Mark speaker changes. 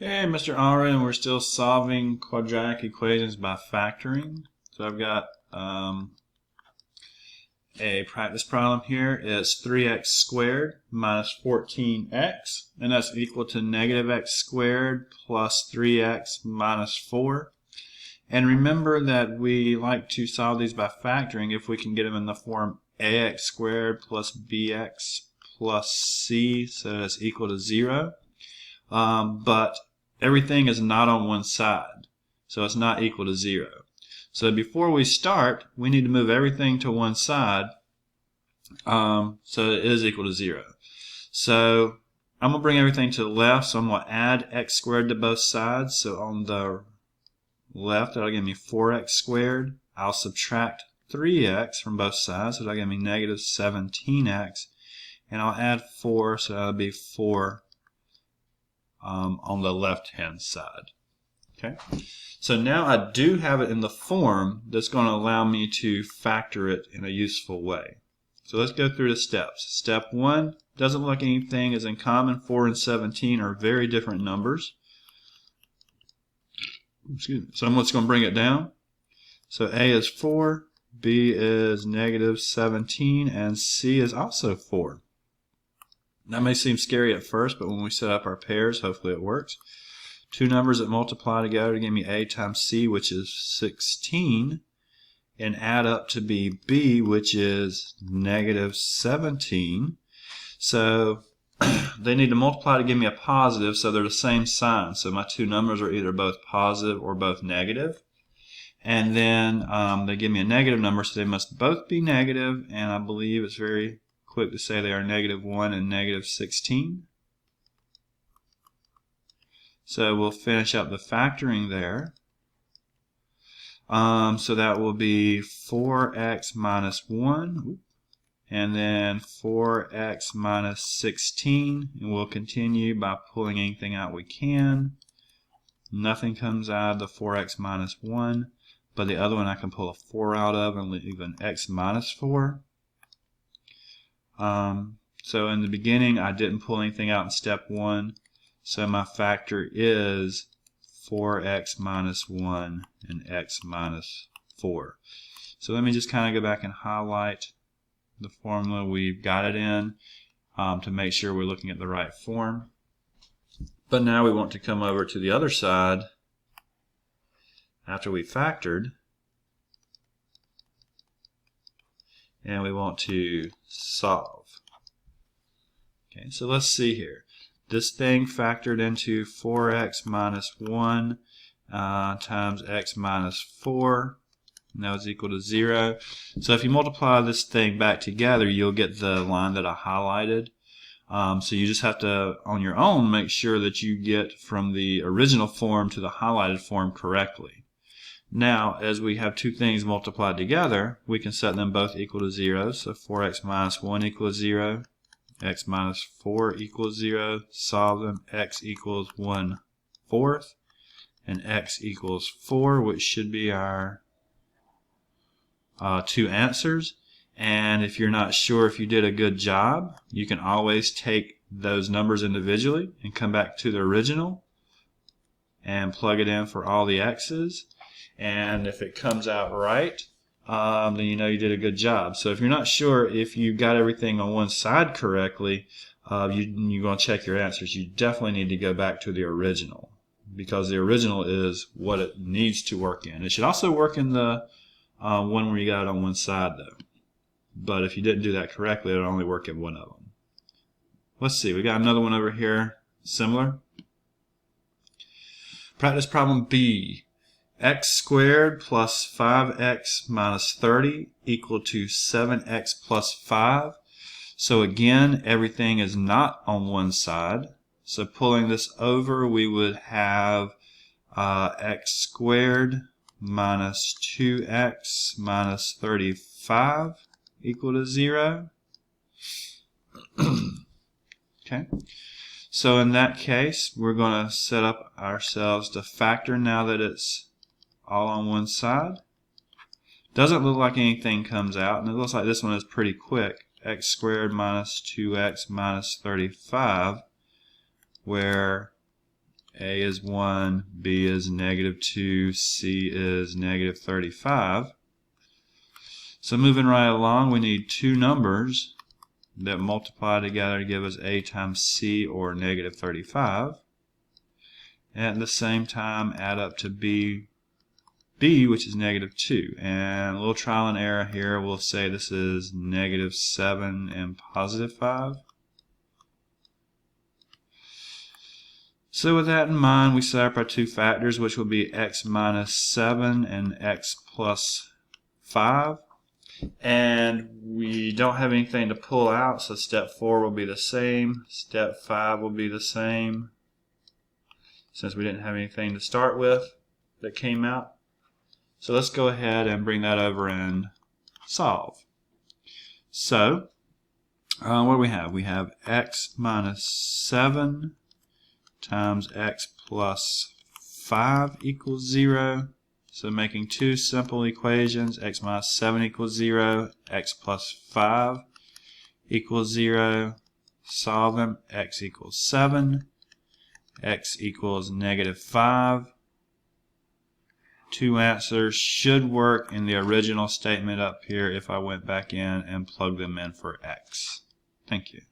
Speaker 1: Hey, Mr. Alred, and we're still solving quadratic equations by factoring. So I've got a practice problem here. It's 3x squared minus 14x, and that's equal to negative x squared plus 3x minus 4. And remember that we like to solve these by factoring if we can get them in the form ax squared plus bx plus c, so that's equal to 0. But everything is not on one side, so it's not equal to 0. So before we start, we need to move everything to one side, so it is equal to 0. So I'm going to bring everything to the left, so I'm going to add x squared to both sides. So on the left, that'll give me 4x squared. I'll subtract 3x from both sides, so that'll give me negative 17x. And I'll add 4, so that'll be 4 on the left hand side. Okay, so now I do have it in the form that's going to allow me to factor it in a useful way. So let's go through the steps. Step 1, doesn't look like anything is in common. 4 and 17 are very different numbers. Excuse me. So I'm just going to bring it down. So A is 4, B is negative 17, and C is also 4. That may seem scary at first, but when we set up our pairs, hopefully it works. Two numbers that multiply together to give me A times C, which is 16, and add up to be B, which is negative 17. So they need to multiply to give me a positive, so they're the same sign. So my two numbers are either both positive or both negative. And then they give me a negative number, so they must both be negative, and I believe it's very quick to say they are negative 1 and negative 16. So we'll finish up the factoring there. So that will be 4x minus 1, and then 4x minus 16, and we'll continue by pulling anything out we can. Nothing comes out of the 4x minus 1, but the other one I can pull a 4 out of and leave an x minus 4. So in the beginning I didn't pull anything out in step 1, so my factor is 4x minus 1 and x minus 4. So let me just kind of go back and highlight the formula we've got it in to make sure we're looking at the right form. But now we want to come over to the other side after we factored, and we want to solve. Okay, so let's see here. This thing factored into 4x minus 1 times x minus 4, and that was equal to 0. So if you multiply this thing back together, you'll get the line that I highlighted. So you just have to, on your own, make sure that you get from the original form to the highlighted form correctly. Now, as we have two things multiplied together, we can set them both equal to 0. So 4x minus 1 equals 0. X minus 4 equals 0. Solve them. X equals 1/4. And x equals 4, which should be our two answers. And if you're not sure if you did a good job, you can always take those numbers individually and come back to the original and plug it in for all the x's. And if it comes out right, then you know you did a good job. So if you're not sure if you got everything on one side correctly, you're going to check your answers. You definitely need to go back to the original, because the original is what it needs to work in. It should also work in the one where you got it on one side, though. But if you didn't do that correctly, it'll only work in one of them. Let's see, we got another one over here, similar. Practice problem B. X squared plus 5x minus 30 equal to 7x plus 5. So again, everything is not on one side. So pulling this over, we would have x squared minus 2x minus 35 equal to 0. Okay. So in that case, we're going to set up ourselves to factor now that it's all on one side. Doesn't look like anything comes out, and it looks like this one is pretty quick. X squared minus 2x minus 35, where A is 1, B is -2, C is -35. So moving right along, we need two numbers that multiply together to give us A times C, or -35. At the same time, add up to B, which is -2. And a little trial and error here, we'll say this is -7 and +5. So with that in mind, we set up our two factors, which will be x minus 7 and x plus 5. And we don't have anything to pull out, so step 4 will be the same. Step 5 will be the same, since we didn't have anything to start with that came out. So let's go ahead and bring that over and solve. So what do we have? We have x minus 7 times x plus 5 equals 0. So making two simple equations, x minus 7 equals 0, x plus 5 equals 0. Solve them. X equals 7, x equals -5. Two answers should work in the original statement up here if I went back in and plugged them in for x. Thank you.